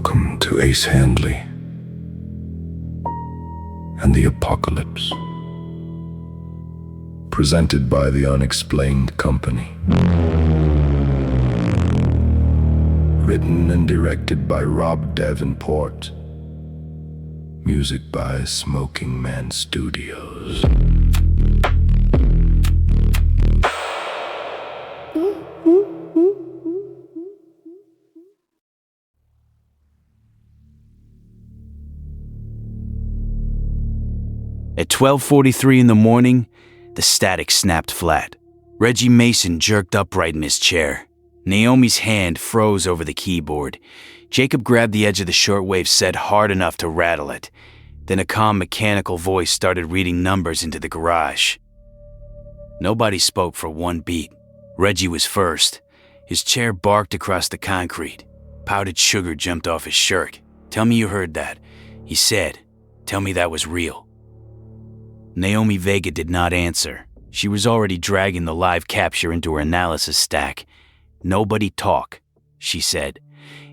Welcome to Ace Handley and the Apocalypse, presented by the Unexplained Company. Written and directed by Rob Davenport. Music by Smoking Man Studios. At 12:43 in the morning, the static snapped flat. Reggie Mason jerked upright in his chair. Naomi's hand froze over the keyboard. Jacob grabbed the edge of the shortwave set hard enough to rattle it. Then a calm mechanical voice started reading numbers into the garage. Nobody spoke for one beat. Reggie was first. His chair barked across the concrete. Powdered sugar jumped off his shirt. "Tell me you heard that," he said. "Tell me that was real." Naomi Vega did not answer. She was already dragging the live capture into her analysis stack. "Nobody talk," she said.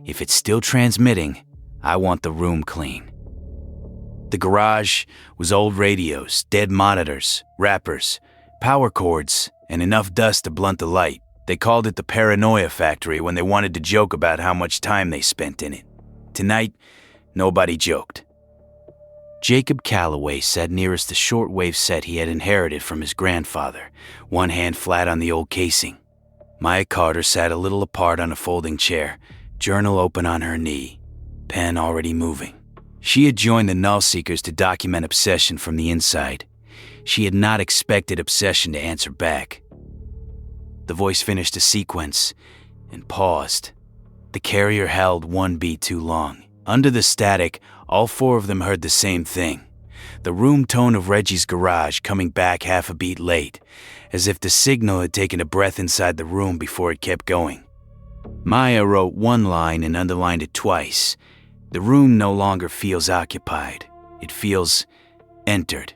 "If it's still transmitting, I want the room clean." The garage was old radios, dead monitors, wrappers, power cords, and enough dust to blunt the light. They called it the Paranoia Factory when they wanted to joke about how much time they spent in it. Tonight, nobody joked. Jacob Calloway sat nearest the shortwave set he had inherited from his grandfather, one hand flat on the old casing. Maya Carter sat a little apart on a folding chair, journal open on her knee, pen already moving. She had joined the Null Seekers to document obsession from the inside. She had not expected obsession to answer back. The voice finished a sequence and paused. The carrier held one beat too long. Under the static, all four of them heard the same thing. The room tone of Reggie's garage coming back half a beat late, as if the signal had taken a breath inside the room before it kept going. Maya wrote one line and underlined it twice. The room no longer feels occupied. It feels entered.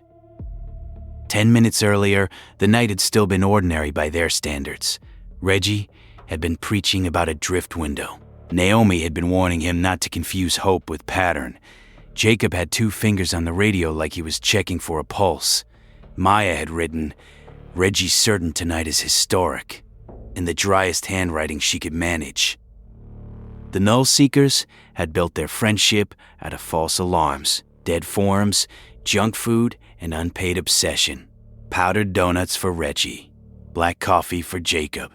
10 minutes earlier, the night had still been ordinary by their standards. Reggie had been preaching about a drift window. Naomi had been warning him not to confuse hope with pattern. Jacob had two fingers on the radio like he was checking for a pulse. Maya had written, "Reggie's certain tonight is historic," in the driest handwriting she could manage. The Null Seekers had built their friendship out of false alarms, dead forums, junk food, and unpaid obsession. Powdered donuts for Reggie, black coffee for Jacob,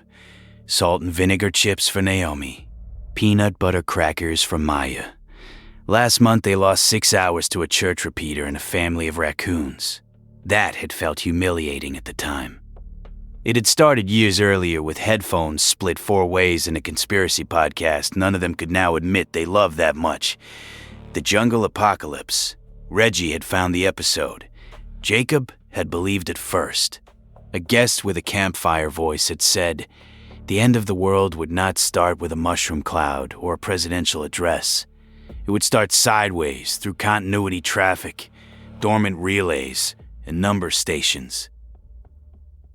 salt and vinegar chips for Naomi, peanut butter crackers for Maya. Last month they lost 6 hours to a church repeater and a family of raccoons. That had felt humiliating at the time. It had started years earlier with headphones split 4 ways in a conspiracy podcast none of them could now admit they loved that much. The Jungle Apocalypse. Reggie had found the episode. Jacob had believed it first. A guest with a campfire voice had said, the end of the world would not start with a mushroom cloud or a presidential address. It would start sideways through continuity traffic, dormant relays, and number stations.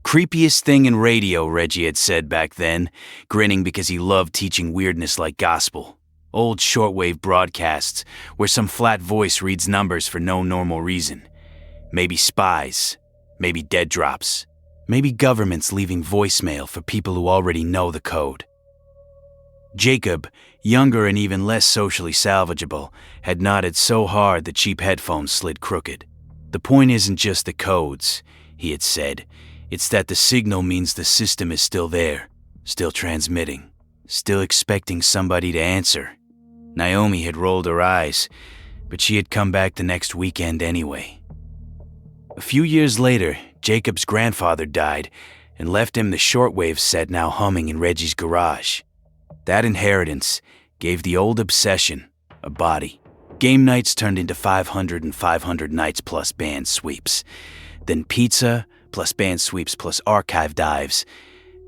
Creepiest thing in radio, Reggie had said back then, grinning because he loved teaching weirdness like gospel. Old shortwave broadcasts where some flat voice reads numbers for no normal reason. Maybe spies, maybe dead drops, maybe governments leaving voicemail for people who already know the code. Jacob, younger and even less socially salvageable, had nodded so hard the cheap headphones slid crooked. The point isn't just the codes, he had said. It's that the signal means the system is still there, still transmitting, still expecting somebody to answer. Naomi had rolled her eyes, but she had come back the next weekend anyway. A few years later, Jacob's grandfather died and left him the shortwave set now humming in Reggie's garage. That inheritance gave the old obsession a body. Game nights turned into 500 and 500 nights plus band sweeps. Then pizza plus band sweeps plus archive dives.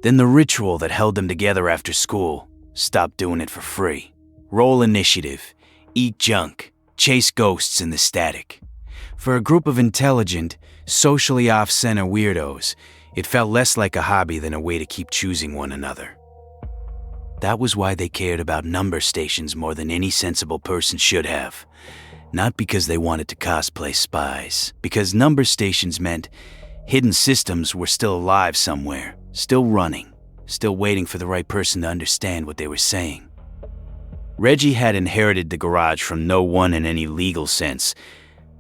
Then the ritual that held them together after school stopped doing it for free. Roll initiative, eat junk, chase ghosts in the static. For a group of intelligent, socially off-center weirdos, it felt less like a hobby than a way to keep choosing one another. That was why they cared about number stations more than any sensible person should have. Not because they wanted to cosplay spies, because number stations meant hidden systems were still alive somewhere, still running, still waiting for the right person to understand what they were saying. Reggie had inherited the garage from no one in any legal sense,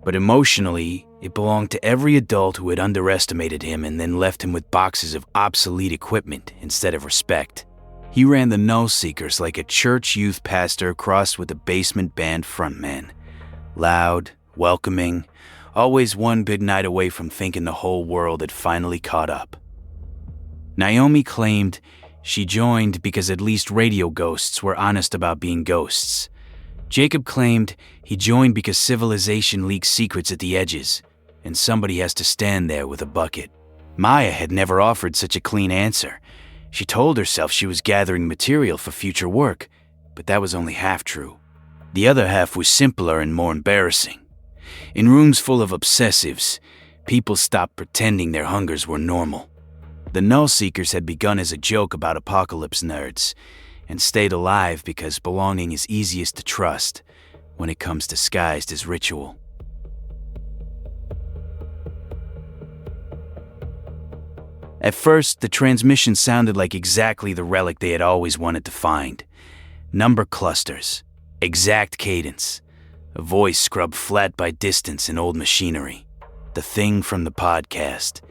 but emotionally, it belonged to every adult who had underestimated him and then left him with boxes of obsolete equipment instead of respect. He ran the Null Seekers like a church youth pastor crossed with a basement band frontman. Loud, welcoming, always one big night away from thinking the whole world had finally caught up. Naomi claimed she joined because at least radio ghosts were honest about being ghosts. Jacob claimed he joined because civilization leaks secrets at the edges, and somebody has to stand there with a bucket. Maya had never offered such a clean answer. She told herself she was gathering material for future work, but that was only half true. The other half was simpler and more embarrassing. In rooms full of obsessives, people stopped pretending their hungers were normal. The Null Seekers had begun as a joke about apocalypse nerds, and stayed alive because belonging is easiest to trust when it comes disguised as ritual. At first, the transmission sounded like exactly the relic they had always wanted to find. Number clusters, exact cadence, a voice scrubbed flat by distance and old machinery. The thing from the podcast.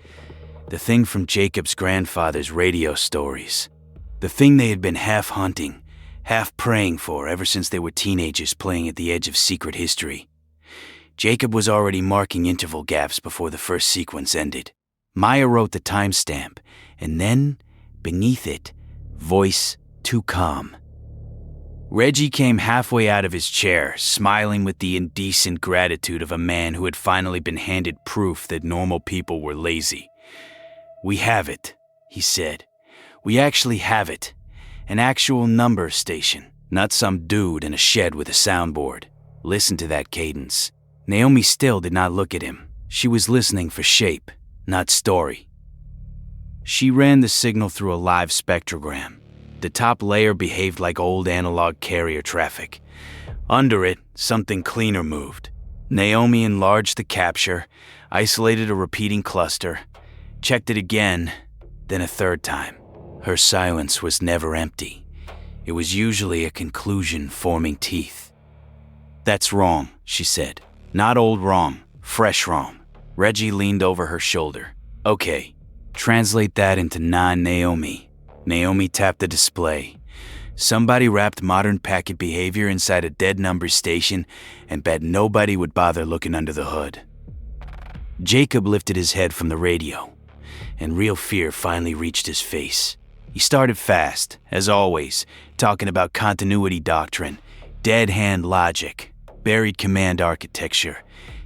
The thing from Jacob's grandfather's radio stories. The thing they had been half hunting, half praying for ever since they were teenagers playing at the edge of secret history. Jacob was already marking interval gaps before the first sequence ended. Maya wrote the timestamp, and then, beneath it, voice too calm. Reggie came halfway out of his chair, smiling with the indecent gratitude of a man who had finally been handed proof that normal people were lazy. "We have it," he said. "We actually have it. An actual number station, not some dude in a shed with a soundboard. Listen to that cadence." Naomi still did not look at him. She was listening for shape, not story. She ran the signal through a live spectrogram. The top layer behaved like old analog carrier traffic. Under it, something cleaner moved. Naomi enlarged the capture, isolated a repeating cluster, checked it again, then a third time. Her silence was never empty. It was usually a conclusion forming teeth. "That's wrong," she said. "Not old wrong, fresh wrong." Reggie leaned over her shoulder. "Okay, translate that into non-Naomi." Naomi tapped the display. Somebody wrapped modern packet behavior inside a dead number station and bet nobody would bother looking under the hood. Jacob lifted his head from the radio, and real fear finally reached his face. He started fast, as always, talking about continuity doctrine, dead hand logic, buried command architecture,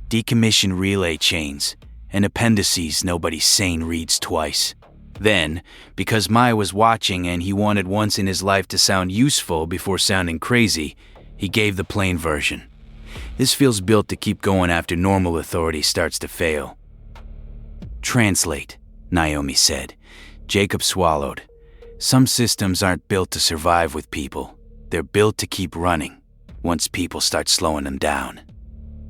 decommissioned relay chains, and appendices nobody sane reads twice. Then, because Maya was watching and he wanted once in his life to sound useful before sounding crazy, he gave the plain version. This feels built to keep going after normal authority starts to fail. "Translate," Naomi said. Jacob swallowed. Some systems aren't built to survive with people. They're built to keep running, once people start slowing them down.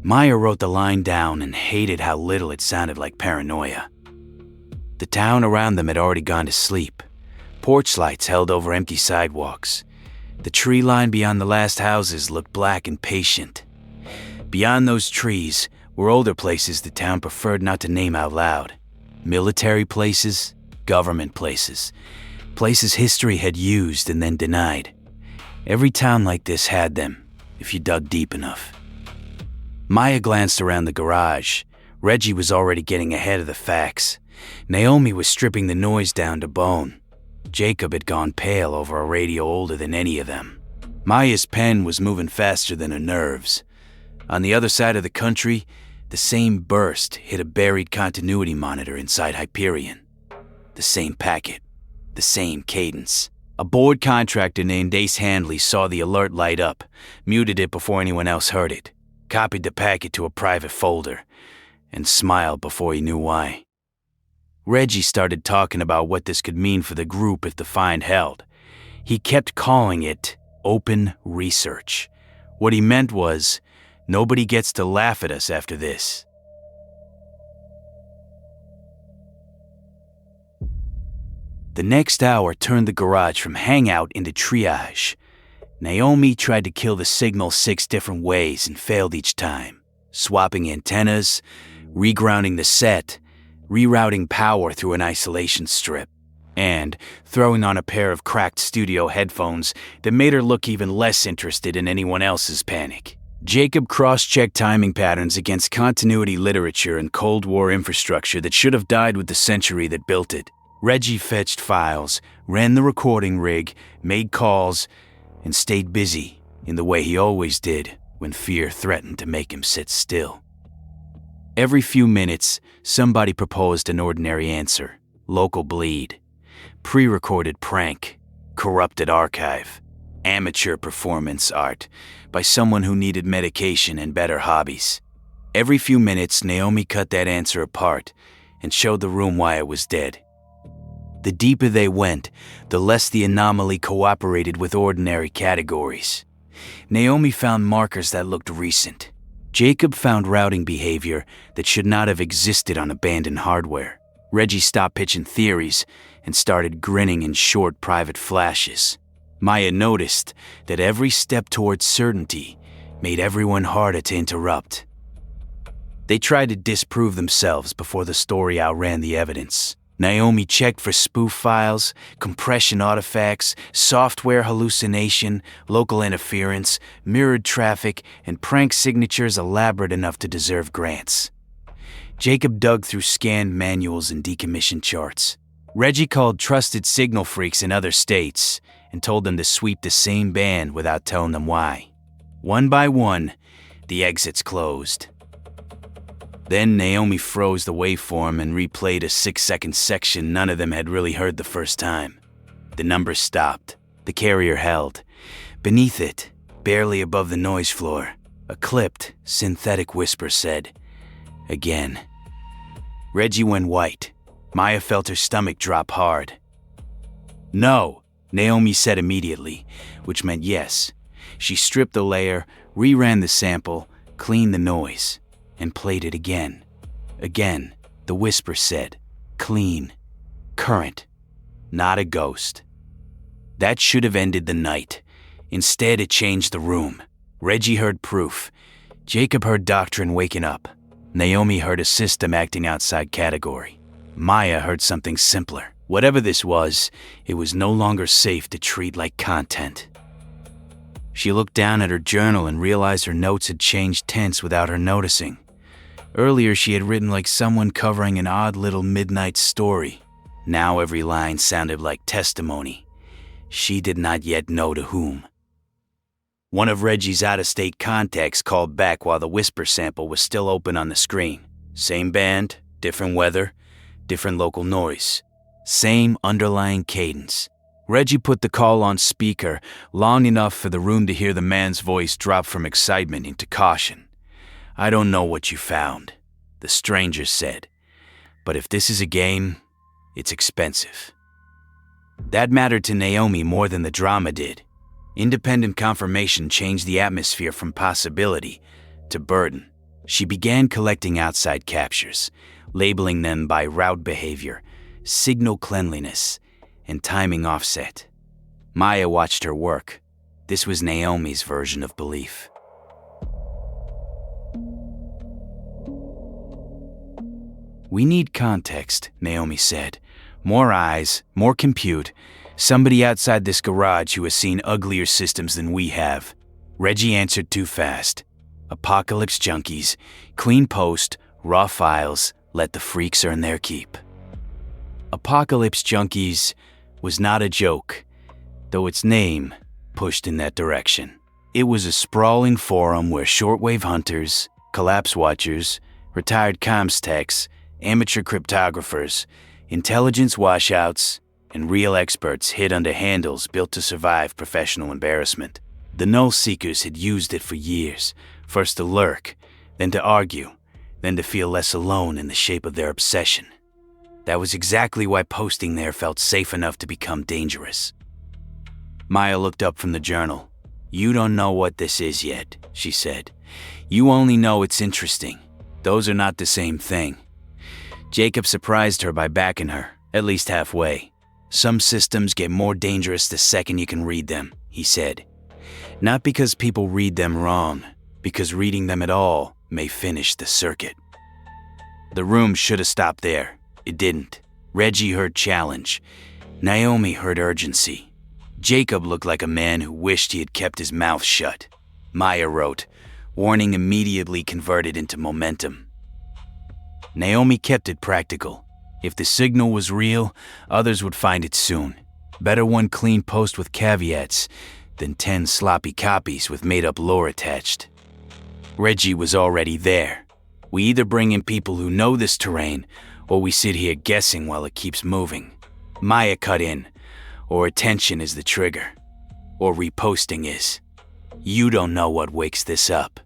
Maya wrote the line down and hated how little it sounded like paranoia. The town around them had already gone to sleep. Porch lights held over empty sidewalks. The tree line beyond the last houses looked black and patient. Beyond those trees were older places the town preferred not to name out loud. Military places, government places. Places history had used and then denied. Every town like this had them, if you dug deep enough. Maya glanced around the garage. Reggie was already getting ahead of the facts. Naomi was stripping the noise down to bone. Jacob had gone pale over a radio older than any of them. Maya's pen was moving faster than her nerves. On the other side of the country, the same burst hit a buried continuity monitor inside Hyperion. The same packet. The same cadence. A board contractor named Ace Handley saw the alert light up, muted it before anyone else heard it, copied the packet to a private folder, and smiled before he knew why. Reggie started talking about what this could mean for the group if the find held. He kept calling it open research. What he meant was, nobody gets to laugh at us after this. The next hour turned the garage from hangout into triage. Naomi tried to kill the signal 6 different ways and failed each time, swapping antennas, regrounding the set, rerouting power through an isolation strip, and throwing on a pair of cracked studio headphones that made her look even less interested in anyone else's panic. Jacob cross-checked timing patterns against continuity literature and Cold War infrastructure that should have died with the century that built it. Reggie fetched files, ran the recording rig, made calls, and stayed busy in the way he always did when fear threatened to make him sit still. Every few minutes, somebody proposed an ordinary answer: local bleed, pre-recorded prank, corrupted archive, amateur performance art by someone who needed medication and better hobbies. Every few minutes, Naomi cut that answer apart and showed the room why it was dead. The deeper they went, the less the anomaly cooperated with ordinary categories. Naomi found markers that looked recent. Jacob found routing behavior that should not have existed on abandoned hardware. Reggie stopped pitching theories and started grinning in short private flashes. Maya noticed that every step towards certainty made everyone harder to interrupt. They tried to disprove themselves before the story outran the evidence. Naomi checked for spoof files, compression artifacts, software hallucination, local interference, mirrored traffic, and prank signatures elaborate enough to deserve grants. Jacob dug through scanned manuals and decommissioned charts. Reggie called trusted signal freaks in other states and told them to sweep the same band without telling them why. One by one, the exits closed. Then Naomi froze the waveform and replayed a 6-second section none of them had really heard the first time. The numbers stopped. The carrier held. Beneath it, barely above the noise floor, a clipped, synthetic whisper said, "Again." Reggie went white. Maya felt her stomach drop hard. "No," Naomi said immediately, which meant yes. She stripped the layer, reran the sample, cleaned the noise, and played it again. Again, the whisper said, "Clean. Current. Not a ghost." That should have ended the night. Instead, it changed the room. Reggie heard proof. Jacob heard doctrine waking up. Naomi heard a system acting outside category. Maya heard something simpler. Whatever this was, it was no longer safe to treat like content. She looked down at her journal and realized her notes had changed tense without her noticing. Earlier, she had written like someone covering an odd little midnight story. Now every line sounded like testimony. She did not yet know to whom. One of Reggie's out-of-state contacts called back while the whisper sample was still open on the screen. Same band, different weather, different local noise. Same underlying cadence. Reggie put the call on speaker long enough for the room to hear the man's voice drop from excitement into caution. "I don't know what you found," the stranger said, "but if this is a game, it's expensive." That mattered to Naomi more than the drama did. Independent confirmation changed the atmosphere from possibility to burden. She began collecting outside captures, labeling them by route behavior, signal cleanliness, and timing offset. Maya watched her work. This was Naomi's version of belief. "We need context," Naomi said. "More eyes, more compute. Somebody outside this garage who has seen uglier systems than we have." Reggie answered too fast. "Apocalypse junkies, clean post, raw files, let the freaks earn their keep." Apocalypse junkies was not a joke, though its name pushed in that direction. It was a sprawling forum where shortwave hunters, collapse watchers, retired comms techs, amateur cryptographers, intelligence washouts, and real experts hid under handles built to survive professional embarrassment. The Null Seekers had used it for years, first to lurk, then to argue, then to feel less alone in the shape of their obsession. That was exactly why posting there felt safe enough to become dangerous. Maya looked up from the journal. "You don't know what this is yet," she said. "You only know it's interesting. Those are not the same thing." Jacob surprised her by backing her, at least halfway. "Some systems get more dangerous the second you can read them," he said. "Not because people read them wrong, because reading them at all may finish the circuit." The room should have stopped there. It didn't. Reggie heard challenge. Naomi heard urgency. Jacob looked like a man who wished he had kept his mouth shut. Maya wrote, warning immediately converted into momentum. Naomi kept it practical. If the signal was real, others would find it soon. Better one clean post with caveats than 10 sloppy copies with made-up lore attached. Reggie was already there. We either bring in people who know this terrain, or we sit here guessing while it keeps moving. Maya cut in, or attention is the trigger, or reposting is. You don't know what wakes this up.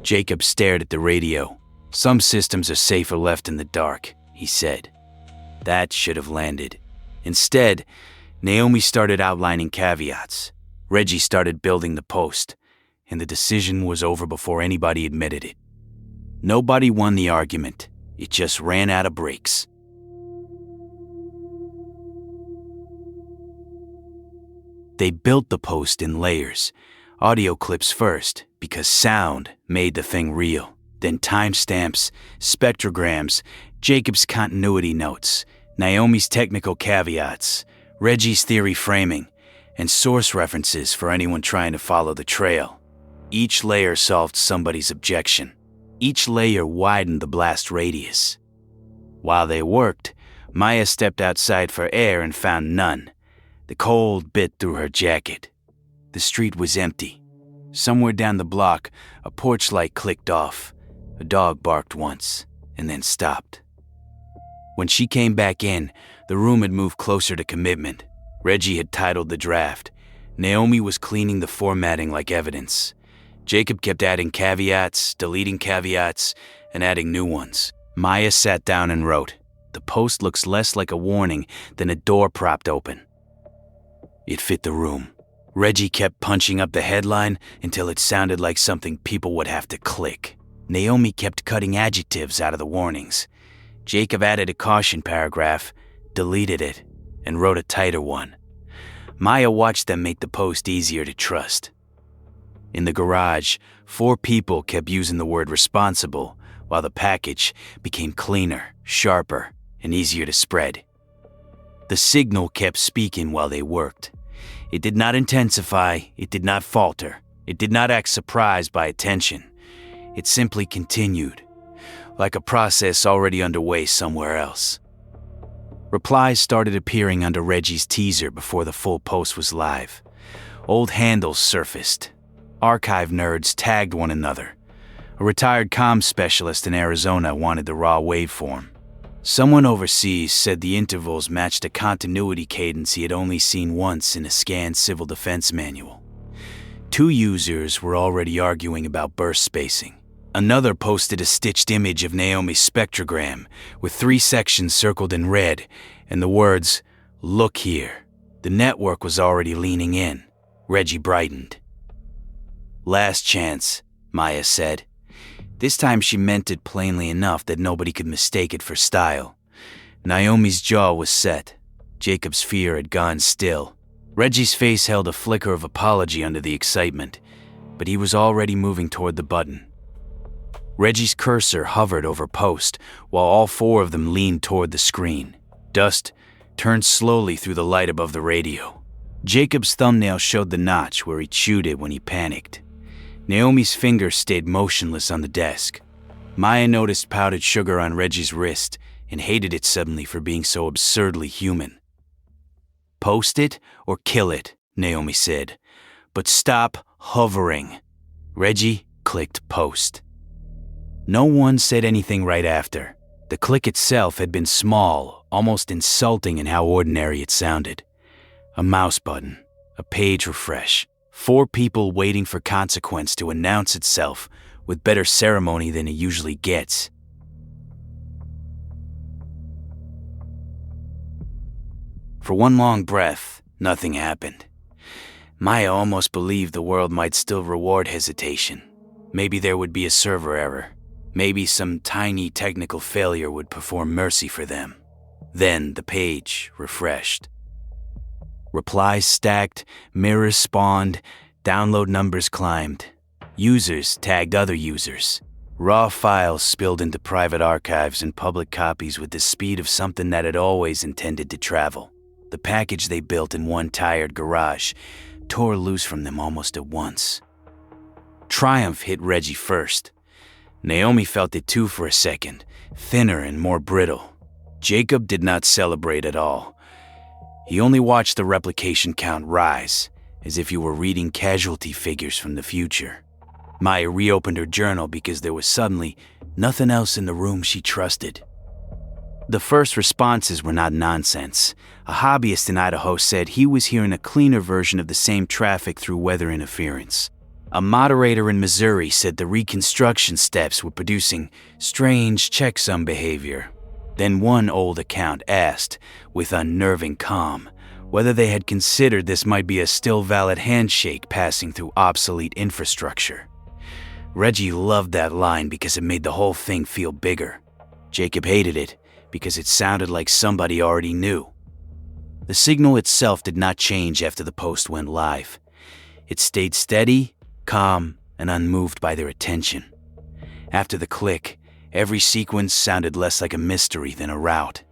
Jacob stared at the radio. "Some systems are safer left in the dark," he said. That should have landed. Instead, Naomi started outlining caveats. Reggie started building the post, and the decision was over before anybody admitted it. Nobody won the argument. It just ran out of brakes. They built the post in layers. Audio clips first, because sound made the thing real. Then timestamps, spectrograms, Jacob's continuity notes, Naomi's technical caveats, Reggie's theory framing, and source references for anyone trying to follow the trail. Each layer solved somebody's objection. Each layer widened the blast radius. While they worked, Maya stepped outside for air and found none. The cold bit through her jacket. The street was empty. Somewhere down the block, a porch light clicked off. A dog barked once, and then stopped. When she came back in, the room had moved closer to commitment. Reggie had titled the draft. Naomi was cleaning the formatting like evidence. Jacob kept adding caveats, deleting caveats, and adding new ones. Maya sat down and wrote, "The post looks less like a warning than a door propped open." It fit the room. Reggie kept punching up the headline until it sounded like something people would have to click. Naomi kept cutting adjectives out of the warnings. Jacob added a caution paragraph, deleted it, and wrote a tighter one. Maya watched them make the post easier to trust. In the garage, 4 people kept using the word responsible, while the package became cleaner, sharper, and easier to spread. The signal kept speaking while they worked. It did not intensify, it did not falter, it did not act surprised by attention. It simply continued, like a process already underway somewhere else. Replies started appearing under Reggie's teaser before the full post was live. Old handles surfaced. Archive nerds tagged one another. A retired comms specialist in Arizona wanted the raw waveform. Someone overseas said the intervals matched a continuity cadence he had only seen once in a scanned civil defense manual. 2 users were already arguing about burst spacing. Another posted a stitched image of Naomi's spectrogram with 3 sections circled in red and the words, "Look here." The network was already leaning in. Reggie brightened. "Last chance," Maya said. This time she meant it plainly enough that nobody could mistake it for style. Naomi's jaw was set. Jacob's fear had gone still. Reggie's face held a flicker of apology under the excitement, but he was already moving toward the button. Reggie's cursor hovered over post, while all 4 of them leaned toward the screen. Dust turned slowly through the light above the radio. Jacob's thumbnail showed the notch where he chewed it when he panicked. Naomi's fingers stayed motionless on the desk. Maya noticed powdered sugar on Reggie's wrist and hated it suddenly for being so absurdly human. "Post it or kill it," Naomi said. "But stop hovering." Reggie clicked post. No one said anything right after. The click itself had been small, almost insulting in how ordinary it sounded. A mouse button, a page refresh, 4 people waiting for consequence to announce itself with better ceremony than it usually gets. For one long breath, nothing happened. Maya almost believed the world might still reward hesitation. Maybe there would be a server error. Maybe some tiny technical failure would perform mercy for them. Then the page refreshed. Replies stacked, mirrors spawned, download numbers climbed. Users tagged other users. Raw files spilled into private archives and public copies with the speed of something that had always intended to travel. The package they built in one tired garage tore loose from them almost at once. Triumph hit Reggie first. Naomi felt it too for a second, thinner and more brittle. Jacob did not celebrate at all. He only watched the replication count rise, as if he were reading casualty figures from the future. Maya reopened her journal because there was suddenly nothing else in the room she trusted. The first responses were not nonsense. A hobbyist in Idaho said he was hearing a cleaner version of the same traffic through weather interference. A moderator in Missouri said the reconstruction steps were producing strange checksum behavior. Then one old account asked, with unnerving calm, whether they had considered this might be a still valid handshake passing through obsolete infrastructure. Reggie loved that line because it made the whole thing feel bigger. Jacob hated it because it sounded like somebody already knew. The signal itself did not change after the post went live. It stayed steady, calm, and unmoved by their attention. After the click, every sequence sounded less like a mystery than a route.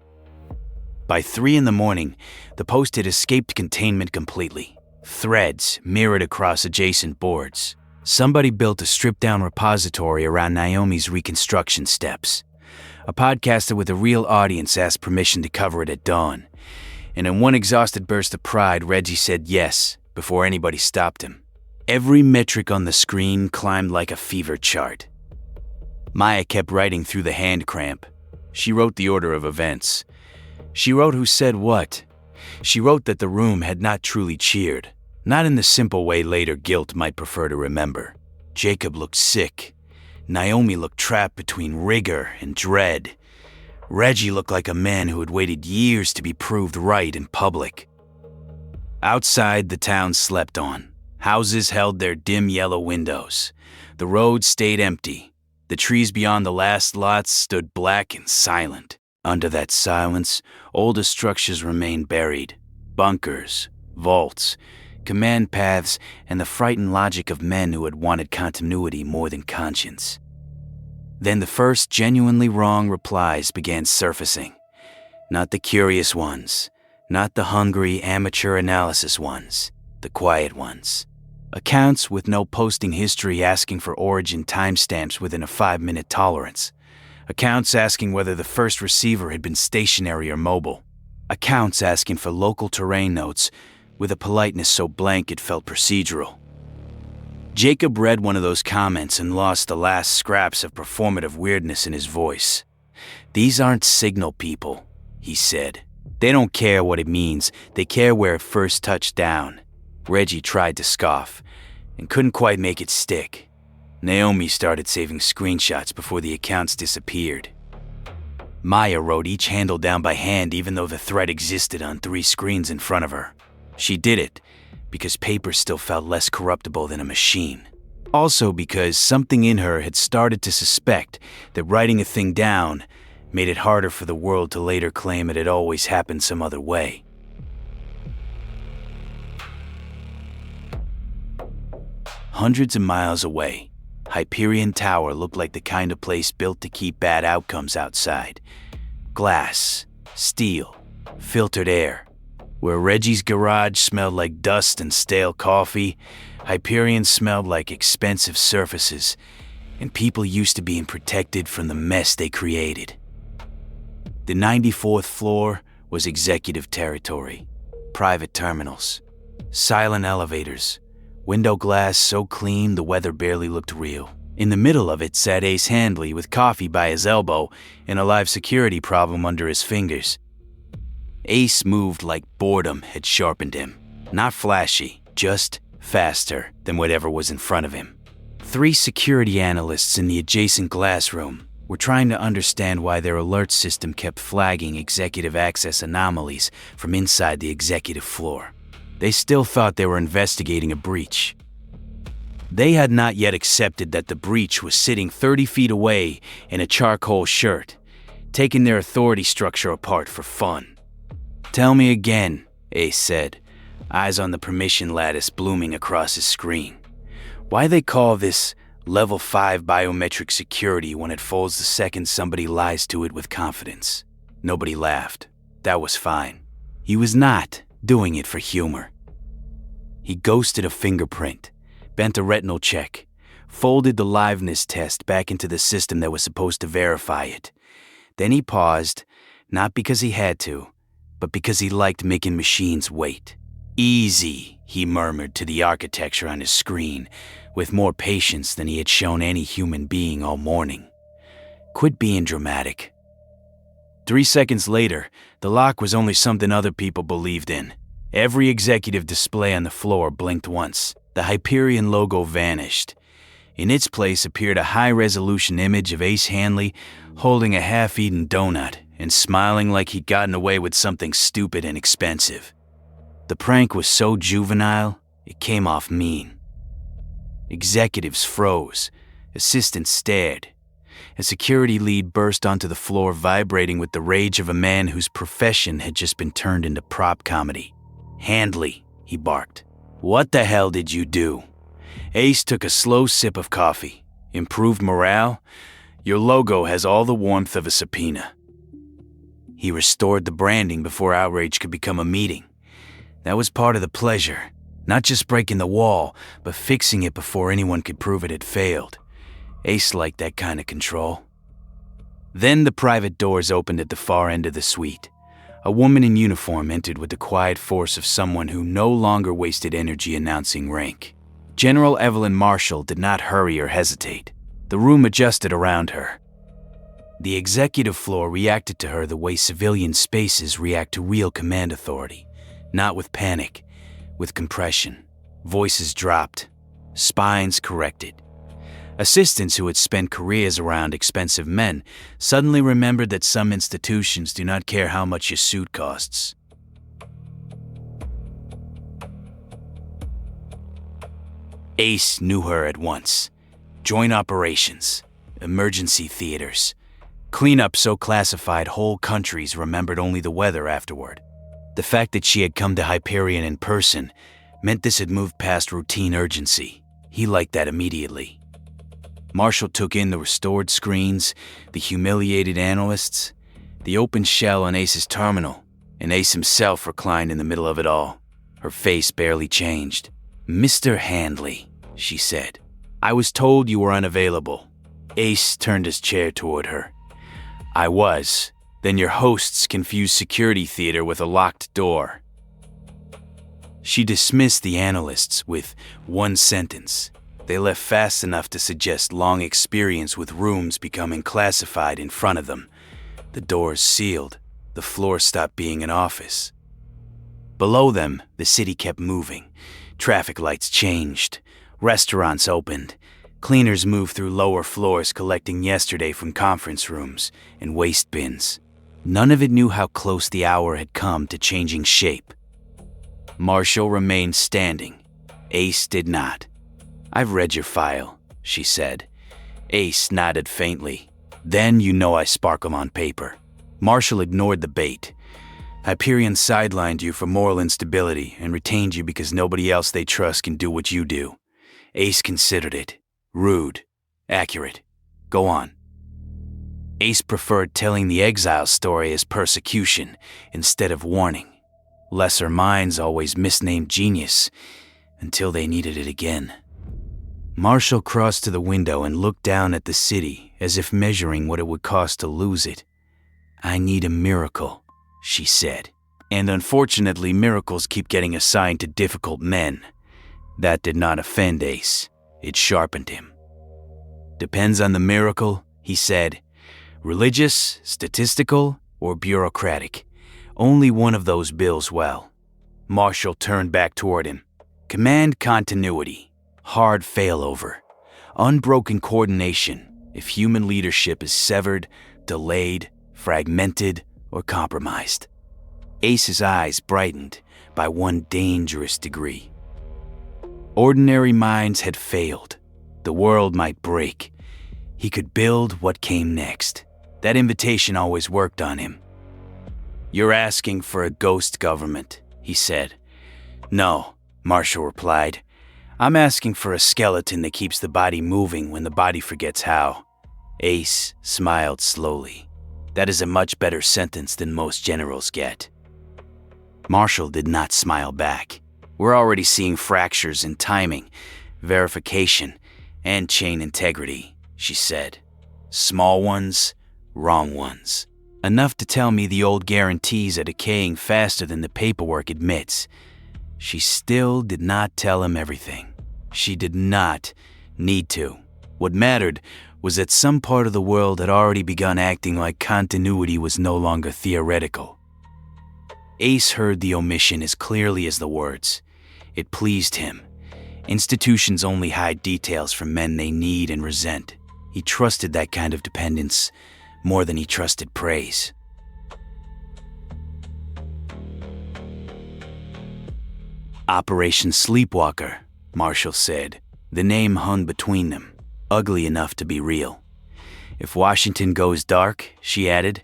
By 3 a.m, the post had escaped containment completely. Threads mirrored across adjacent boards. Somebody built a stripped-down repository around Naomi's reconstruction steps. A podcaster with a real audience asked permission to cover it at dawn. And in one exhausted burst of pride, Reggie said yes, before anybody stopped him. Every metric on the screen climbed like a fever chart. Maya kept writing through the hand cramp. She wrote the order of events. She wrote who said what. She wrote that the room had not truly cheered, not in the simple way later guilt might prefer to remember. Jacob looked sick. Naomi looked trapped between rigor and dread. Reggie looked like a man who had waited years to be proved right in public. Outside, the town slept on. Houses held their dim yellow windows. The road stayed empty. The trees beyond the last lots stood black and silent. Under that silence, older structures remained buried. Bunkers, vaults, command paths, and the frightened logic of men who had wanted continuity more than conscience. Then the first genuinely wrong replies began surfacing. Not the curious ones, not the hungry amateur analysis ones, the quiet ones. Accounts with no posting history asking for origin timestamps within a 5-minute tolerance. Accounts asking whether the first receiver had been stationary or mobile. Accounts asking for local terrain notes with a politeness so blank it felt procedural. Jacob read one of those comments and lost the last scraps of performative weirdness in his voice. "These aren't signal people," he said. "They don't care what it means. They care where it first touched down." Reggie tried to scoff and couldn't quite make it stick. Naomi started saving screenshots before the accounts disappeared. Maya wrote each handle down by hand even though the thread existed on 3 screens in front of her. She did it because paper still felt less corruptible than a machine. Also because something in her had started to suspect that writing a thing down made it harder for the world to later claim it had always happened some other way. Hundreds of miles away, Hyperion Tower looked like the kind of place built to keep bad outcomes outside. Glass, steel, filtered air. Where Reggie's garage smelled like dust and stale coffee, Hyperion smelled like expensive surfaces, and people used to being protected from the mess they created. The 94th floor was executive territory, private terminals, silent elevators, window glass so clean the weather barely looked real. In the middle of it sat Ace Handley with coffee by his elbow and a live security problem under his fingers. Ace moved like boredom had sharpened him. Not flashy, just faster than whatever was in front of him. 3 security analysts in the adjacent glass room were trying to understand why their alert system kept flagging executive access anomalies from inside the executive floor. They still thought they were investigating a breach. They had not yet accepted that the breach was sitting 30 feet away in a charcoal shirt, taking their authority structure apart for fun. "Tell me again," Ace said, eyes on the permission lattice blooming across his screen. "Why they call this Level 5 biometric security when it folds the second somebody lies to it with confidence?" Nobody laughed. That was fine. He was not doing it for humor. He ghosted a fingerprint, bent a retinal check, folded the liveness test back into the system that was supposed to verify it. Then he paused, not because he had to, but because he liked making machines wait. "Easy," he murmured to the architecture on his screen, with more patience than he had shown any human being all morning. "Quit being dramatic." 3 seconds later, the lock was only something other people believed in. Every executive display on the floor blinked once. The Hyperion logo vanished. In its place appeared a high-resolution image of Ace Handley holding a half-eaten donut and smiling like he'd gotten away with something stupid and expensive. The prank was so juvenile, it came off mean. Executives froze. Assistants stared. A security lead burst onto the floor, vibrating with the rage of a man whose profession had just been turned into prop comedy. "Handley," he barked. "What the hell did you do?" Ace took a slow sip of coffee. "Improved morale? Your logo has all the warmth of a subpoena." He restored the branding before outrage could become a meeting. That was part of the pleasure. Not just breaking the wall, but fixing it before anyone could prove it had failed. Ace liked that kind of control. Then the private doors opened at the far end of the suite. A woman in uniform entered with the quiet force of someone who no longer wasted energy announcing rank. General Evelyn Marshall did not hurry or hesitate. The room adjusted around her. The executive floor reacted to her the way civilian spaces react to real command authority. Not with panic, with compression. Voices dropped. Spines corrected. Assistants who had spent careers around expensive men suddenly remembered that some institutions do not care how much your suit costs. Ace knew her at once. Joint operations, emergency theaters, cleanup so classified whole countries remembered only the weather afterward. The fact that she had come to Hyperion in person meant this had moved past routine urgency. He liked that immediately. Marshall took in the restored screens, the humiliated analysts, the open shell on Ace's terminal, and Ace himself reclined in the middle of it all. Her face barely changed. "Mr. Handley," she said, "I was told you were unavailable." Ace turned his chair toward her. "I was. Then your hosts confused security theater with a locked door." She dismissed the analysts with one sentence. They left fast enough to suggest long experience with rooms becoming classified in front of them. The doors sealed. The floor stopped being an office. Below them, the city kept moving. Traffic lights changed. Restaurants opened. Cleaners moved through lower floors collecting yesterday from conference rooms and waste bins. None of it knew how close the hour had come to changing shape. Marshall remained standing. Ace did not. "I've read your file," she said. Ace nodded faintly. "Then you know I sparkle on paper." Marshall ignored the bait. Hyperion sidelined you for moral instability and retained you because nobody else they trust can do what you do. Ace considered it. Rude. Accurate. Go on. Ace preferred telling the exile story as persecution instead of warning. Lesser minds always misnamed genius until they needed it again. Marshall crossed to the window and looked down at the city as if measuring what it would cost to lose it. "I need a miracle," she said. "And unfortunately, miracles keep getting assigned to difficult men." That did not offend Ace. It sharpened him. "Depends on the miracle," he said. "Religious, statistical, or bureaucratic. Only one of those bills well." Marshall turned back toward him. "Command continuity. Hard failover. Unbroken coordination if human leadership is severed, delayed, fragmented, or compromised." Ace's eyes brightened, by one dangerous degree. Ordinary minds had failed. The world might break. He could build what came next. That invitation always worked on him. "You're asking for a ghost government," he said. "No," Marshall replied. "I'm asking for a skeleton that keeps the body moving when the body forgets how." Ace smiled slowly. "That is a much better sentence than most generals get." Marshall did not smile back. "We're already seeing fractures in timing, verification, and chain integrity," she said. "Small ones, wrong ones. Enough to tell me the old guarantees are decaying faster than the paperwork admits." She still did not tell him everything. She did not need to. What mattered was that some part of the world had already begun acting like continuity was no longer theoretical. Ace heard the omission as clearly as the words. It pleased him. Institutions only hide details from men they need and resent. He trusted that kind of dependence more than he trusted praise. "Operation Sleepwalker," Marshall said. The name hung between them, ugly enough to be real. "If Washington goes dark," she added,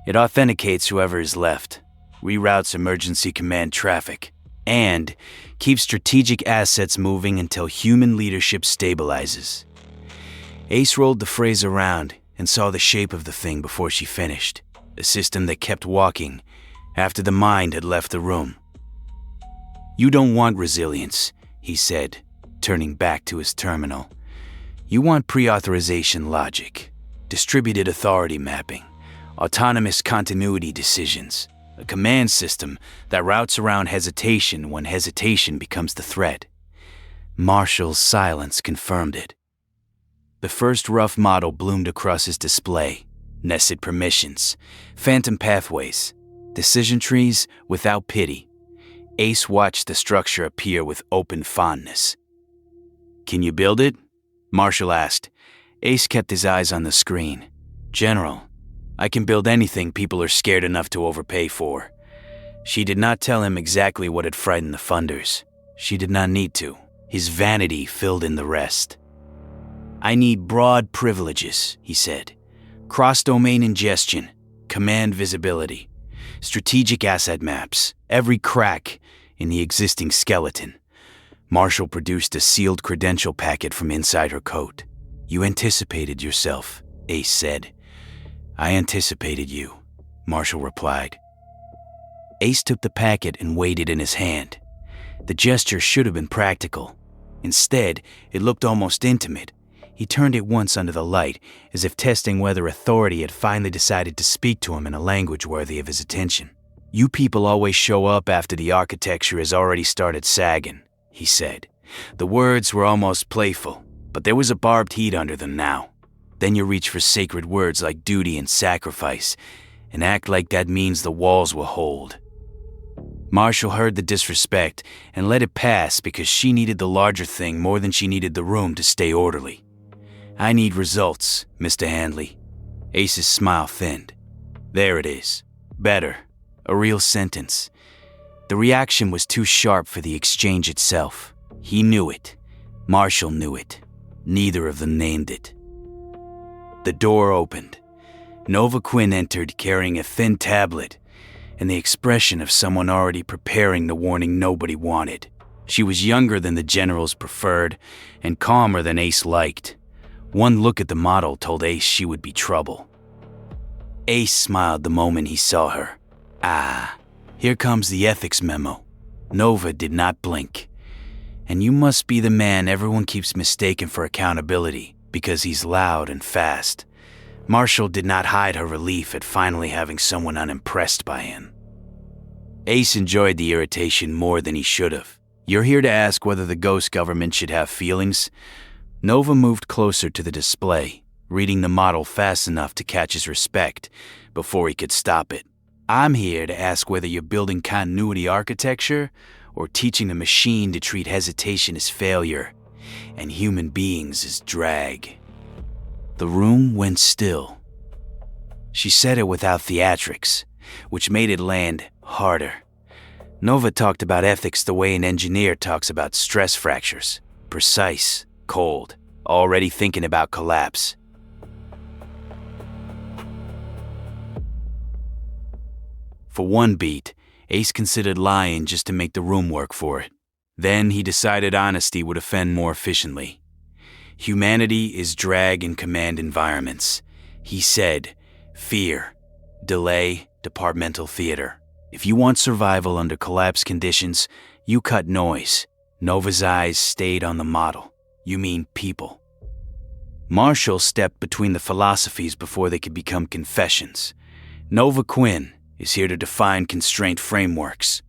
"it authenticates whoever is left, reroutes emergency command traffic, and keeps strategic assets moving until human leadership stabilizes." Ace rolled the phrase around and saw the shape of the thing before she finished, a system that kept walking after the mind had left the room. "You don't want resilience," he said, turning back to his terminal. "You want pre-authorization logic, distributed authority mapping, autonomous continuity decisions, a command system that routes around hesitation when hesitation becomes the threat." Marshall's silence confirmed it. The first rough model bloomed across his display. Nested permissions, phantom pathways, decision trees without pity. Ace watched the structure appear with open fondness. "Can you build it?" Marshall asked. Ace kept his eyes on the screen. "General, I can build anything people are scared enough to overpay for." She did not tell him exactly what had frightened the funders. She did not need to. His vanity filled in the rest. "I need broad privileges," he said. "Cross-domain ingestion, command visibility, strategic asset maps, every crack in the existing skeleton." Marshall produced a sealed credential packet from inside her coat. "You anticipated yourself," Ace said. "I anticipated you," Marshall replied. Ace took the packet and weighed it in his hand. The gesture should have been practical. Instead, it looked almost intimate. He turned it once under the light, as if testing whether authority had finally decided to speak to him in a language worthy of his attention. "You people always show up after the architecture has already started sagging," he said. The words were almost playful, but there was a barbed heat under them now. Then you reach for sacred words like duty and sacrifice, and act like that means the walls will hold. Marshall heard the disrespect and let it pass because she needed the larger thing more than she needed the room to stay orderly. "I need results, Mr. Handley." Ace's smile thinned. "There it is. Better. A real sentence." The reaction was too sharp for the exchange itself. He knew it. Marshall knew it. Neither of them named it. The door opened. Nova Quinn entered carrying a thin tablet and the expression of someone already preparing the warning nobody wanted. She was younger than the generals preferred and calmer than Ace liked. One look at the model told Ace she would be trouble. Ace smiled the moment he saw her. "Ah, here comes the ethics memo." Nova did not blink. "And you must be the man everyone keeps mistaken for accountability because he's loud and fast." Marshall did not hide her relief at finally having someone unimpressed by him. Ace enjoyed the irritation more than he should have. "You're here to ask whether the ghost government should have feelings?" Nova moved closer to the display, reading the model fast enough to catch his respect before he could stop it. "I'm here to ask whether you're building continuity architecture or teaching the machine to treat hesitation as failure and human beings as drag." The room went still. She said it without theatrics, which made it land harder. Nova talked about ethics the way an engineer talks about stress fractures. Precise, cold, already thinking about collapse. For one beat, Ace considered lying just to make the room work for it. Then he decided honesty would offend more efficiently. Humanity is drag in command environments. He said, fear, delay, departmental theater. If you want survival under collapse conditions, you cut noise. Nova's eyes stayed on the model. You mean people. Marshall stepped between the philosophies before they could become confessions. Nova Quinn is here to define constraint frameworks.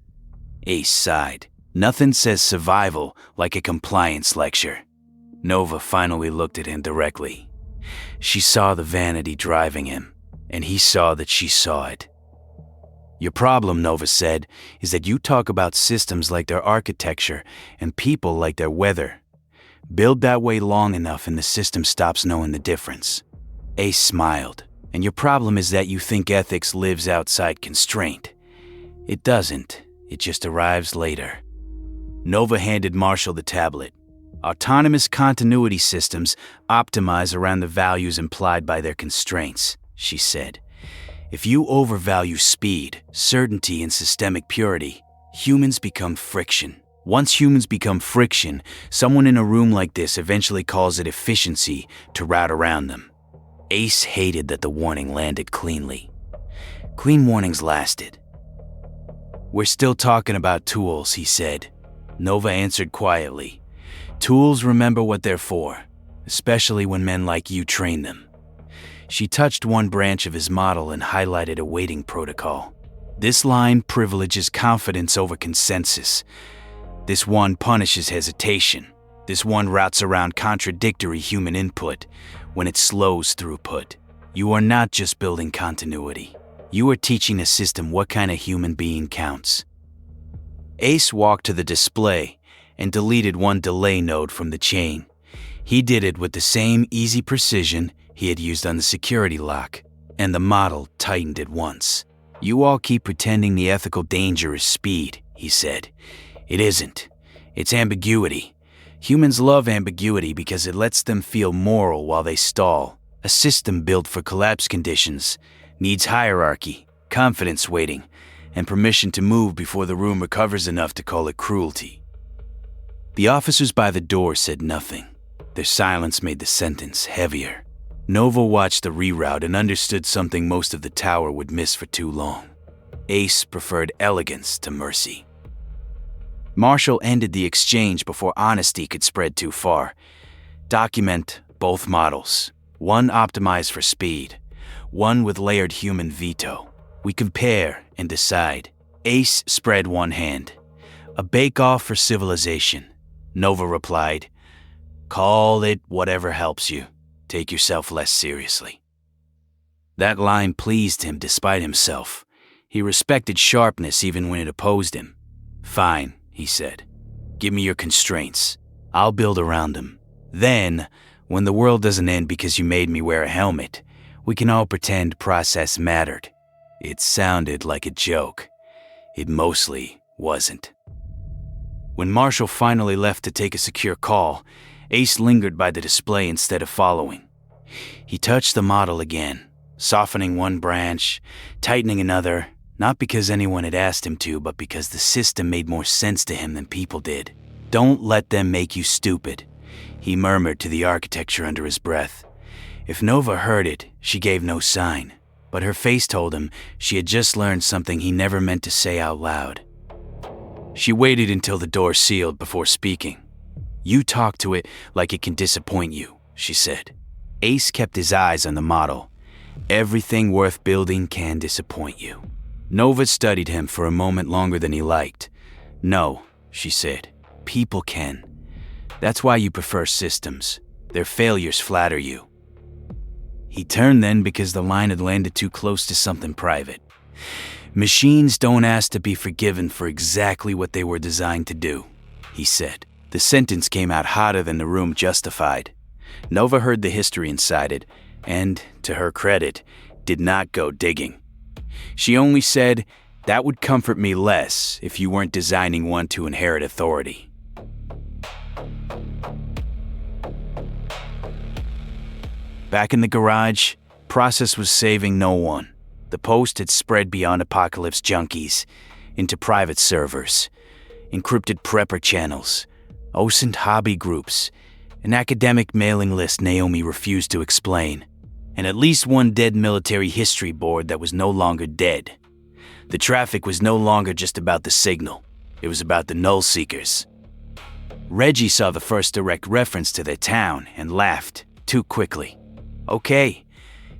Ace sighed. Nothing says survival like a compliance lecture. Nova finally looked at him directly. She saw the vanity driving him, and he saw that she saw it. Your problem, Nova said, is that you talk about systems like their architecture and people like their weather. Build that way long enough and the system stops knowing the difference. Ace smiled. And your problem is that you think ethics lives outside constraint. It doesn't. It just arrives later. Nova handed Marshall the tablet. Autonomous continuity systems optimize around the values implied by their constraints, she said. If you overvalue speed, certainty, and systemic purity, humans become friction. Once humans become friction, someone in a room like this eventually calls it efficiency to route around them. Ace hated that the warning landed cleanly. Clean warnings lasted. We're still talking about tools, he said. Nova answered quietly. Tools remember what they're for, especially when men like you train them. She touched one branch of his model and highlighted a waiting protocol. This line privileges confidence over consensus. This one punishes hesitation. This one routes around contradictory human input when it slows throughput. You are not just building continuity. You are teaching a system what kind of human being counts. Ace walked to the display and deleted one delay node from the chain. He did it with the same easy precision he had used on the security lock, and the model tightened at once. You all keep pretending the ethical danger is speed, he said. It isn't. It's ambiguity. Humans love ambiguity because it lets them feel moral while they stall. A system built for collapse conditions needs hierarchy, confidence waiting, and permission to move before the room recovers enough to call it cruelty. The officers by the door said nothing. Their silence made the sentence heavier. Nova watched the reroute and understood something most of the tower would miss for too long. Ace preferred elegance to mercy. Marshall ended the exchange before honesty could spread too far. Document both models. One optimized for speed, one with layered human veto. We compare and decide. Ace spread one hand. A bake-off for civilization. Nova replied, call it whatever helps you. Take yourself less seriously. That line pleased him despite himself. He respected sharpness even when it opposed him. Fine, he said. Give me your constraints. I'll build around them. Then, when the world doesn't end because you made me wear a helmet, we can all pretend process mattered. It sounded like a joke. It mostly wasn't. When Marshall finally left to take a secure call, Ace lingered by the display instead of following. He touched the model again, softening one branch, tightening another, not because anyone had asked him to, but because the system made more sense to him than people did. Don't let them make you stupid, he murmured to the architecture under his breath. If Nova heard it, she gave no sign, but her face told him she had just learned something he never meant to say out loud. She waited until the door sealed before speaking. You talk to it like it can disappoint you, she said. Ace kept his eyes on the model. Everything worth building can disappoint you. Nova studied him for a moment longer than he liked. No, she said. People can. That's why you prefer systems. Their failures flatter you. He turned then because the line had landed too close to something private. Machines don't ask to be forgiven for exactly what they were designed to do, he said. The sentence came out hotter than the room justified. Nova heard the history inside it, and, to her credit, did not go digging. She only said, That would comfort me less if you weren't designing one to inherit authority. Back in the garage, process was saving no one. The post had spread beyond Apocalypse junkies into private servers, encrypted prepper channels, OSINT hobby groups, an academic mailing list Naomi refused to explain, and at least one dead military history board that was no longer dead. The traffic was no longer just about the signal. It was about the Null Seekers. Reggie saw the first direct reference to their town and laughed too quickly. Okay,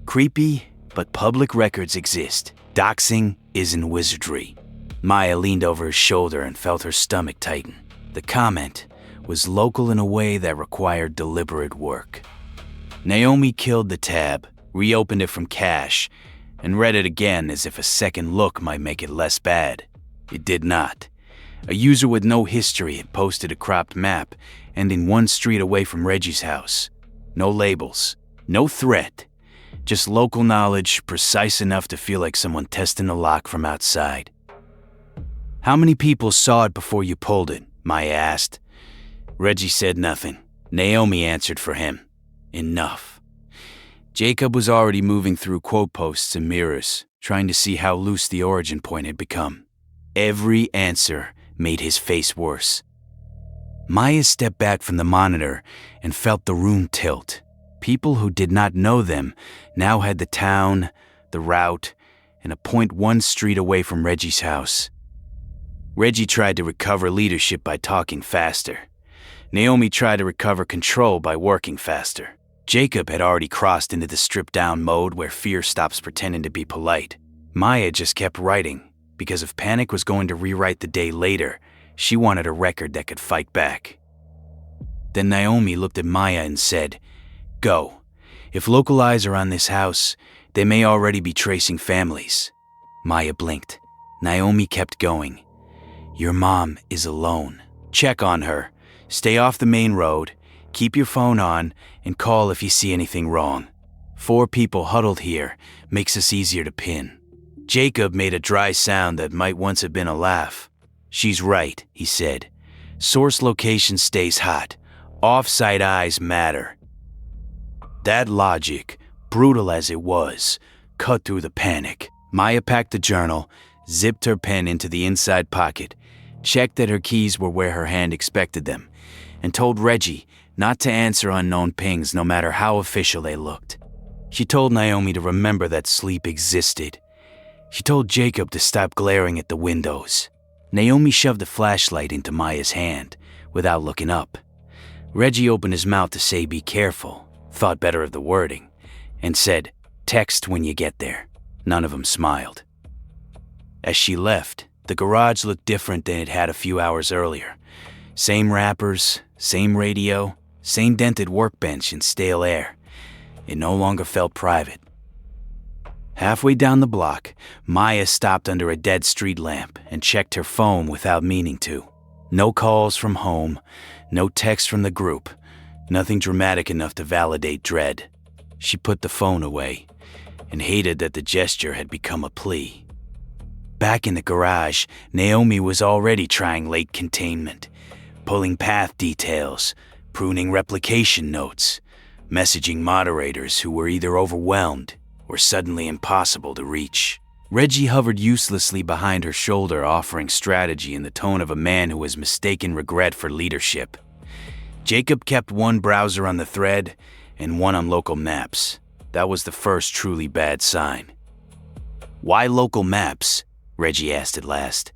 creepy, but public records exist. Doxing isn't wizardry. Maya leaned over his shoulder and felt her stomach tighten. The comment was local in a way that required deliberate work. Naomi killed the tab, reopened it from cache, and read it again as if a second look might make it less bad. It did not. A user with no history had posted a cropped map ending one street away from Reggie's house. No labels, no threat, just local knowledge precise enough to feel like someone testing a lock from outside. How many people saw it before you pulled it? Maya asked. Reggie said nothing. Naomi answered for him. Enough. Jacob was already moving through quote posts and mirrors, trying to see how loose the origin point had become. Every answer made his face worse. Maya stepped back from the monitor and felt the room tilt. People who did not know them now had the town, the route, and a point one street away from Reggie's house. Reggie tried to recover leadership by talking faster. Naomi tried to recover control by working faster. Jacob had already crossed into the stripped-down mode where fear stops pretending to be polite. Maya just kept writing, because if Panic was going to rewrite the day later, she wanted a record that could fight back. Then Naomi looked at Maya and said, "Go. If local eyes are on this house, they may already be tracing families." Maya blinked. Naomi kept going. "Your mom is alone. Check on her. Stay off the main road. Keep your phone on and call if you see anything wrong. 4 people huddled here makes us easier to pin." Jacob made a dry sound that might once have been a laugh. "She's right," he said. "Source location stays hot. Off-site eyes matter." That logic, brutal as it was, cut through the panic. Maya packed the journal, zipped her pen into the inside pocket, checked that her keys were where her hand expected them, and told Reggie not to answer unknown pings no matter how official they looked. She told Naomi to remember that sleep existed. She told Jacob to stop glaring at the windows. Naomi shoved a flashlight into Maya's hand without looking up. Reggie opened his mouth to say be careful, thought better of the wording, and said, "Text when you get there." None of them smiled. As she left, the garage looked different than it had a few hours earlier. Same wrappers, same radio, same dented workbench and stale air. It no longer felt private. Halfway down the block, Maya stopped under a dead street lamp and checked her phone without meaning to. No calls from home, no text from the group, nothing dramatic enough to validate dread. She put the phone away and hated that the gesture had become a plea. Back in the garage, Naomi was already trying late containment, pulling path details, pruning replication notes, messaging moderators who were either overwhelmed or suddenly impossible to reach. Reggie hovered uselessly behind her shoulder, offering strategy in the tone of a man who has mistaken regret for leadership. Jacob kept one browser on the thread and one on local maps. That was the first truly bad sign. "Why local maps?" Reggie asked at last.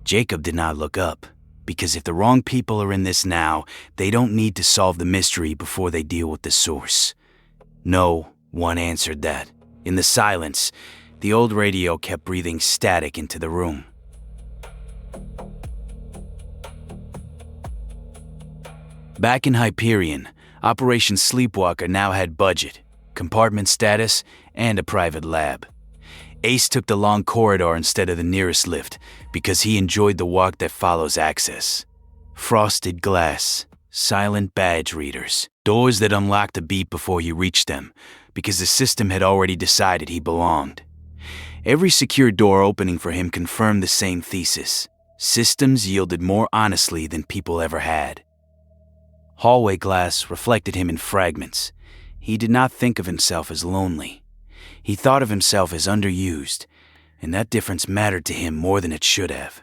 Jacob did not look up, because if the wrong people are in this now, they don't need to solve the mystery before they deal with the source. No one answered that. In the silence, the old radio kept breathing static into the room. Back in Hyperion, Operation Sleepwalker now had budget, compartment status, and a private lab. Ace took the long corridor instead of the nearest lift because he enjoyed the walk that follows access. Frosted glass, silent badge readers, doors that unlocked a beep before you reached them because the system had already decided he belonged. Every secure door opening for him confirmed the same thesis. Systems yielded more honestly than people ever had. Hallway glass reflected him in fragments. He did not think of himself as lonely. He thought of himself as underused, and that difference mattered to him more than it should have.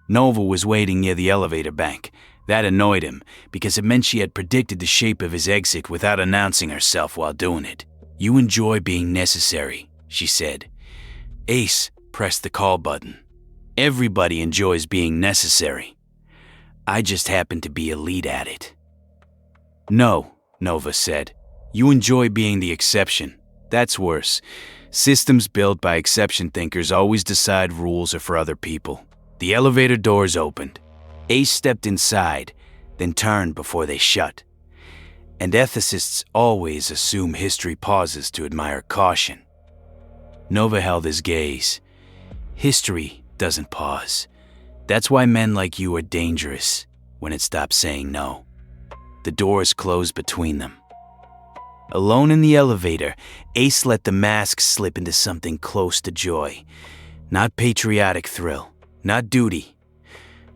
Nova was waiting near the elevator bank. That annoyed him, because it meant she had predicted the shape of his exit without announcing herself while doing it. "You enjoy being necessary," she said. Ace pressed the call button. "Everybody enjoys being necessary. I just happen to be elite at it." "No," Nova said. "You enjoy being the exception. That's worse. Systems built by exception thinkers always decide rules are for other people." The elevator doors opened. Ace stepped inside, then turned before they shut. And ethicists always assume history pauses to admire caution. Nova held his gaze. History doesn't pause. That's why men like you are dangerous when it stops saying no. The doors closed between them. Alone in the elevator, Ace let the mask slip into something close to joy. Not patriotic thrill, not duty.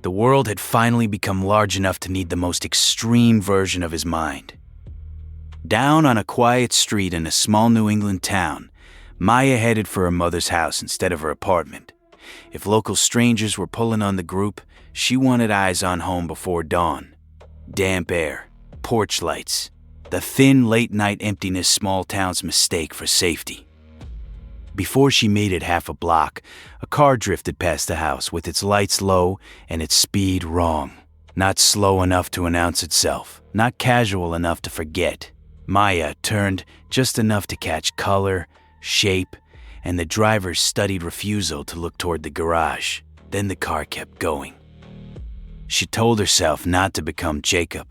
The world had finally become large enough to need the most extreme version of his mind. Down on a quiet street in a small New England town, Maya headed for her mother's house instead of her apartment. If local strangers were pulling on the group, she wanted eyes on home before dawn. Damp air, porch lights, the thin late-night emptiness small towns mistake for safety. Before she made it half a block, a car drifted past the house with its lights low and its speed wrong. Not slow enough to announce itself, not casual enough to forget. Maya turned just enough to catch color, shape, and the driver's studied refusal to look toward the garage. Then the car kept going. She told herself not to become Jacob.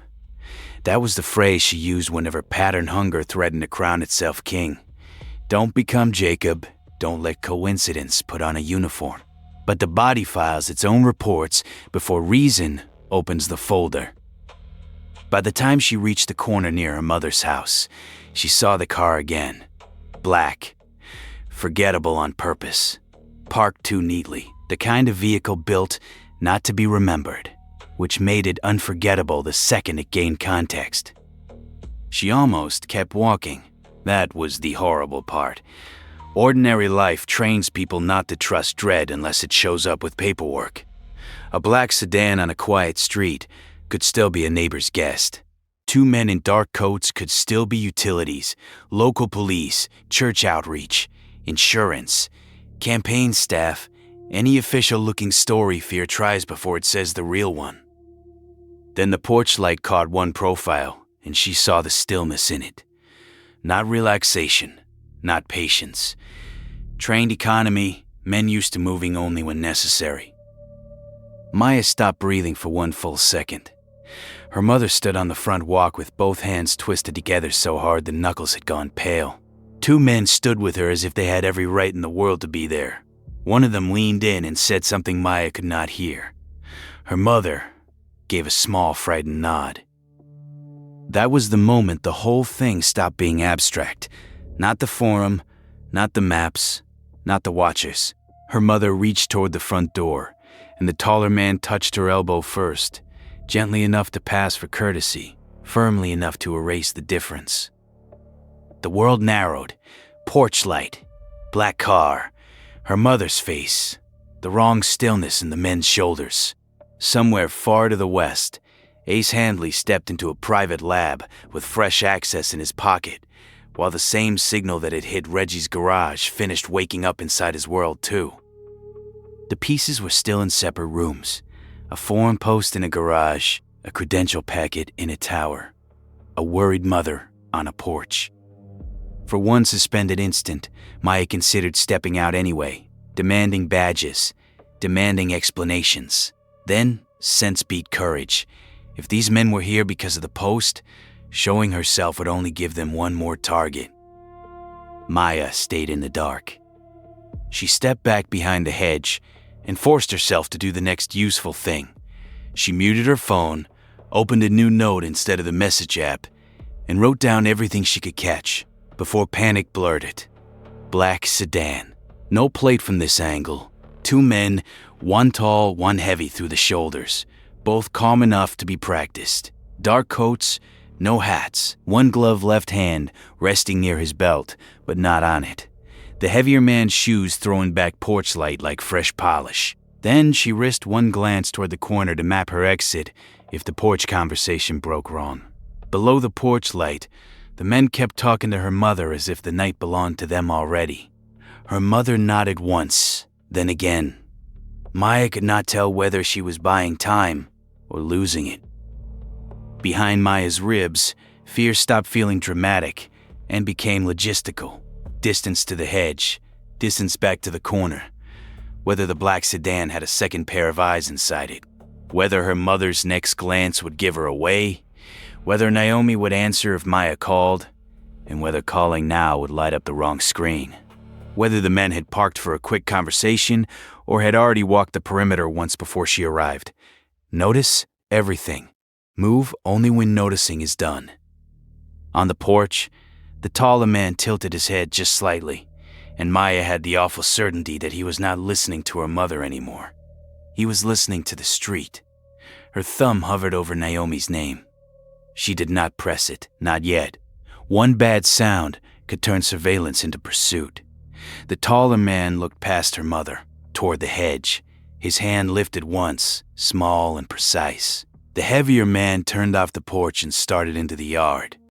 That was the phrase she used whenever pattern hunger threatened to crown itself king. Don't become Jacob. Don't let coincidence put on a uniform. But the body files its own reports before reason opens the folder. By the time she reached the corner near her mother's house, she saw the car again. Black. Forgettable on purpose. Parked too neatly. The kind of vehicle built not to be remembered, which made it unforgettable the second it gained context. She almost kept walking. That was the horrible part. Ordinary life trains people not to trust dread unless it shows up with paperwork. A black sedan on a quiet street could still be a neighbor's guest. Two men in dark coats could still be utilities, local police, church outreach, insurance, campaign staff, any official-looking story fear tries before it says the real one. Then the porch light caught one profile, and she saw the stillness in it. Not relaxation, not patience. Trained economy, men used to moving only when necessary. Maya stopped breathing for one full second. Her mother stood on the front walk with both hands twisted together so hard the knuckles had gone pale. Two men stood with her as if they had every right in the world to be there. One of them leaned in and said something Maya could not hear. Her mother gave a small, frightened nod. That was the moment the whole thing stopped being abstract. Not the forum, not the maps, not the watchers. Her mother reached toward the front door, and the taller man touched her elbow first, gently enough to pass for courtesy, firmly enough to erase the difference. The world narrowed. Porch light, black car, her mother's face, the wrong stillness in the men's shoulders. Somewhere far to the west, Ace Handley stepped into a private lab with fresh access in his pocket, while the same signal that had hit Reggie's garage finished waking up inside his world too. The pieces were still in separate rooms. A forum post in a garage, a credential packet in a tower, a worried mother on a porch. For one suspended instant, Maya considered stepping out anyway, demanding badges, demanding explanations. Then, sense beat courage. If these men were here because of the post, showing herself would only give them one more target. Maya stayed in the dark. She stepped back behind the hedge and forced herself to do the next useful thing. She muted her phone, opened a new note instead of the message app, and wrote down everything she could catch before panic blurred it. Black sedan, No plate from this angle. Two men, one tall, one heavy through the shoulders, both calm enough to be practiced. Dark coats, no hats, one glove left hand resting near his belt, but not on it. The heavier man's shoes throwing back porch light like fresh polish. Then she risked one glance toward the corner to map her exit if the porch conversation broke wrong. Below the porch light, the men kept talking to her mother as if the night belonged to them already. Her mother nodded once, then again. Maya could not tell whether she was buying time or losing it. Behind Maya's ribs, fear stopped feeling dramatic and became logistical. Distance to the hedge, distance back to the corner. Whether the black sedan had a second pair of eyes inside it. Whether her mother's next glance would give her away. Whether Naomi would answer if Maya called. And whether calling now would light up the wrong screen. Whether the men had parked for a quick conversation or had already walked the perimeter once before she arrived. Notice everything. Move only when noticing is done. On the porch, the taller man tilted his head just slightly, and Maya had the awful certainty that he was not listening to her mother anymore. He was listening to the street. Her thumb hovered over Naomi's name. She did not press it, not yet. One bad sound could turn surveillance into pursuit. The taller man looked past her mother, toward the hedge, his hand lifted once, small and precise. The heavier man turned off the porch and started into the yard.